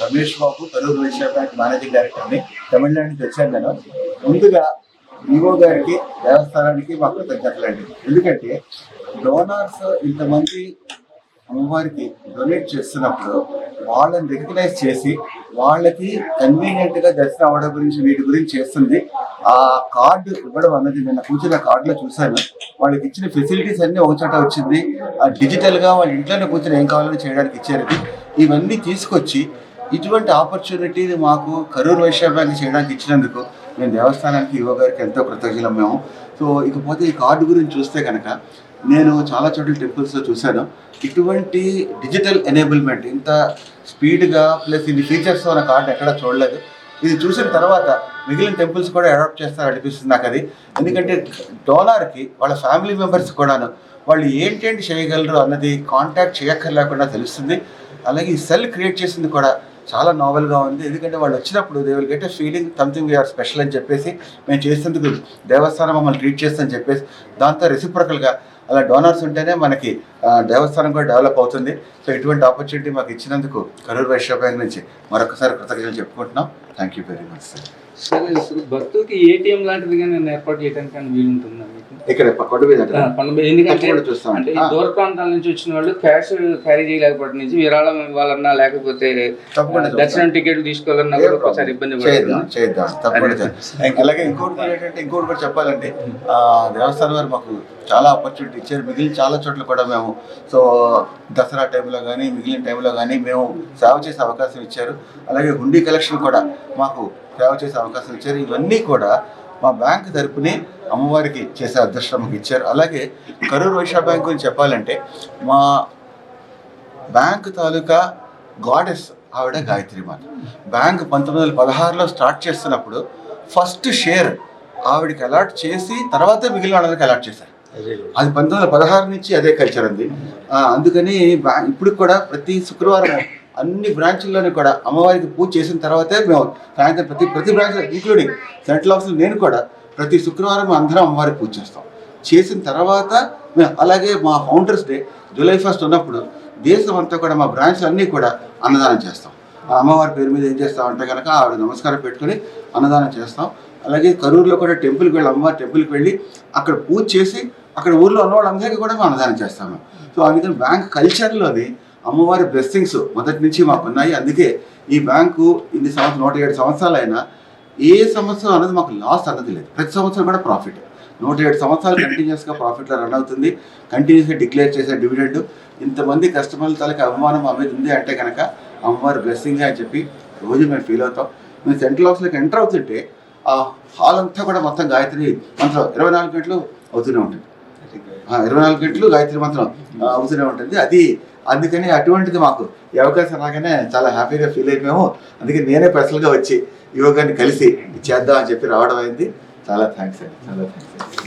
Ramesh Babu, Karur Vysya bank managing డైరెక్టర్ని. తమిళనాడు నుంచి వచ్చాను నేను. ముందుగా ఈవో గారికి, దేవస్థానానికి మా కృతజ్ఞతలు అండి. ఎందుకంటే డోనార్స్ ఇంతమంది అమ్మవారికి డొనేట్ చేస్తున్నప్పుడు వాళ్ళని రికగ్నైజ్ చేసి వాళ్ళకి కన్వీనియంట్గా దర్శనం అవ్వడం గురించి వీటి గురించి చేస్తుంది. ఆ కార్డు ఇవ్వడం అన్నది నేను కూర్చున్న కార్డులో చూశాను. వాళ్ళకి ఇచ్చిన ఫెసిలిటీస్ అన్నీ ఒక చోట వచ్చింది. డిజిటల్గా వాళ్ళ ఇంట్లోనే కూర్చొని ఏం కావాలని చేయడానికి ఇచ్చారు. ఇవన్నీ తీసుకొచ్చి ఇటువంటి ఆపర్చునిటీని మాకు కరూర్ వైశ్య బ్యాంక్ చేయడానికి ఇచ్చినందుకు నేను దేవస్థానానికి ఈవో గారికి ఎంతో కృతజ్ఞతలు మేము. సో ఇకపోతే ఈ కార్డు గురించి చూస్తే కనుక నేను చాలా చోట్ల టెంపుల్స్లో చూశాను. ఇటువంటి డిజిటల్ ఎనేబుల్మెంట్ ఇంత స్పీడ్గా ప్లస్ ఇన్ని ఫీచర్స్తో ఉన్న కార్డు ఎక్కడా చూడలేదు. ఇది చూసిన తర్వాత మిగిలిన టెంపుల్స్ కూడా అడాప్ట్ చేస్తారు అనిపిస్తుంది నాకు అది. ఎందుకంటే డోనార్కి వాళ్ళ ఫ్యామిలీ మెంబర్స్ కూడాను వాళ్ళు ఏంటేంటి చేయగలరు అన్నది కాంటాక్ట్ చేయక్కర్లేకుండా తెలుస్తుంది. అలాగే ఈ సెల్ క్రియేట్ చేసింది కూడా చాలా నావెల్గా ఉంది. ఎందుకంటే వాళ్ళు వచ్చినప్పుడు they will get a feeling something we are special అని చెప్పేసి మేము చేసేందుకు దేవస్థానం మమ్మల్ని ట్రీట్ చేస్తుందని చెప్పేసి దాంతో రెసిప్రకల్గా అలా డోనర్స్ ఉంటేనే మనకి దేవస్థానం కూడా డెవలప్ అవుతుంది. సో ఇటువంటి ఆపర్చునిటీ మాకు ఇచ్చినందుకు కరూర్ వైశ్య బ్యాంక్ నుంచి మరొకసారి కృతజ్ఞతలు చెప్పుకుంటున్నాం. Thank you very much sir. భక్తులకి ఏటీఎం లాంటిది నేను ఏర్పాటు చేయడానికి వీలుంటుందా మీకు? ఇక్కడ కొండ మీద ఎందుకంటే అంటే దూర ప్రాంతాల నుంచి వచ్చిన వాళ్ళు క్యాష్ క్యారీ చేయలేకపోవడం నుంచి విరాళం ఇవ్వాలన్నా లేకపోతే దర్శనం టికెట్లు తీసుకోవాలన్నా కూడా ఒకసారి ఇబ్బంది చేద్దాం తప్పకుండా. అలాగే ఇంకోటి కూడా చెప్పాలంటే దేవస్థానం వారు మాకు చాలా ఆపర్చునిటీ ఇచ్చారు. మిగిలిన చాలా చోట్ల కూడా మేము సో దసరా టైంలో కానీ మిగిలిన టైంలో కానీ మేము సేవ చేసే అవకాశం ఇచ్చారు. అలాగే హుండీ కలెక్షన్ కూడా మాకు సేవ చేసే అవకాశం ఇచ్చారు. ఇవన్నీ కూడా మా బ్యాంక్ తరపునే అమ్మవారికి చేసే అదృష్టం మాకు ఇచ్చారు. అలాగే కరూర్ వైశ్య బ్యాంక్ గురించి చెప్పాలంటే మా బ్యాంక్ తాలూకా గాడెస్ ఆవిడ గాయత్రి మాత. బ్యాంక్ 1916లో స్టార్ట్ చేస్తున్నప్పుడు ఫస్ట్ షేర్ ఆవిడకి అలాట్ చేసి తర్వాత మిగిలిన వాళ్ళకి అలాట్ చేశారు. అది 1916 నుంచి అదే కల్చర్ ఉంది. అందుకని ఇప్పుడు కూడా ప్రతి శుక్రవారం అన్ని బ్రాంచ్ల్లోని కూడా అమ్మవారికి పూజ చేసిన తర్వాతే మేము సాయంత్రం ప్రతి బ్రాంచ్లో ఇంక్లూడింగ్ సెంట్రల్ ఆఫీస్లో నేను కూడా ప్రతి శుక్రవారం అందరం అమ్మవారికి పూజ చేసిన తర్వాత మేము అలాగే మా ఫౌండర్స్ డే జూలై 1 ఉన్నప్పుడు దేశం అంతా కూడా మా బ్రాంచ్లు అన్నీ కూడా అన్నదానం చేస్తాం. అమ్మవారి పేరు మీద ఏం చేస్తామంటే కనుక ఆవిడ నమస్కారం పెట్టుకుని అన్నదానం చేస్తాం. అలాగే కరూరులో కూడా టెంపుల్కి వెళ్ళి అమ్మవారి టెంపుల్కి వెళ్ళి అక్కడ పూజ చేసి అక్కడ ఊర్లో ఉన్న వాళ్ళందరికీ కూడా మేము అన్నదానం చేస్తాము. సో అందుకని బ్యాంక్ కల్చర్లోని అమ్మవారి బ్లెస్సింగ్స్ మొదటి నుంచి మాకున్నాయి. అందుకే ఈ బ్యాంకు ఇన్ని 107 సంవత్సరాలు అయినా ఏ సంవత్సరం అన్నది మాకు లాస్ అన్నది లేదు. ప్రతి సంవత్సరం కూడా ప్రాఫిట్. 107 సంవత్సరాలు కంటిన్యూస్గా ప్రాఫిట్లో రన్ అవుతుంది. కంటిన్యూస్గా డిక్లేర్ చేసే డివిడెండ్ ఇంతమంది కస్టమర్ల తాలూకు అభిమానం మా మీద ఉంది అంటే కనుక అమ్మవారి బ్లెస్సింగ్ అని చెప్పి రోజు మేము ఫీల్ అవుతాం. మేము సెంట్రల్ ఆఫీస్లోకి ఎంటర్ అవుతుంటే ఆ హాల్ అంతా కూడా మొత్తం గాయత్రి మంత్రం 24 గంటలు అవుతూనే ఉంటుంది. 24 గంటలు గాయత్రి మంత్రం అవుతూనే ఉంటుంది. అందుకని అటువంటిది మాకు ఈ అవకాశం రాగానే చాలా హ్యాపీగా ఫీల్ అయిపోయాము. అందుకే నేనే పర్సనల్గా వచ్చి యోగాన్ని కలిసి చేద్దాం అని చెప్పి రావడం అయింది. చాలా థ్యాంక్స్ అండి. చాలా థ్యాంక్స్.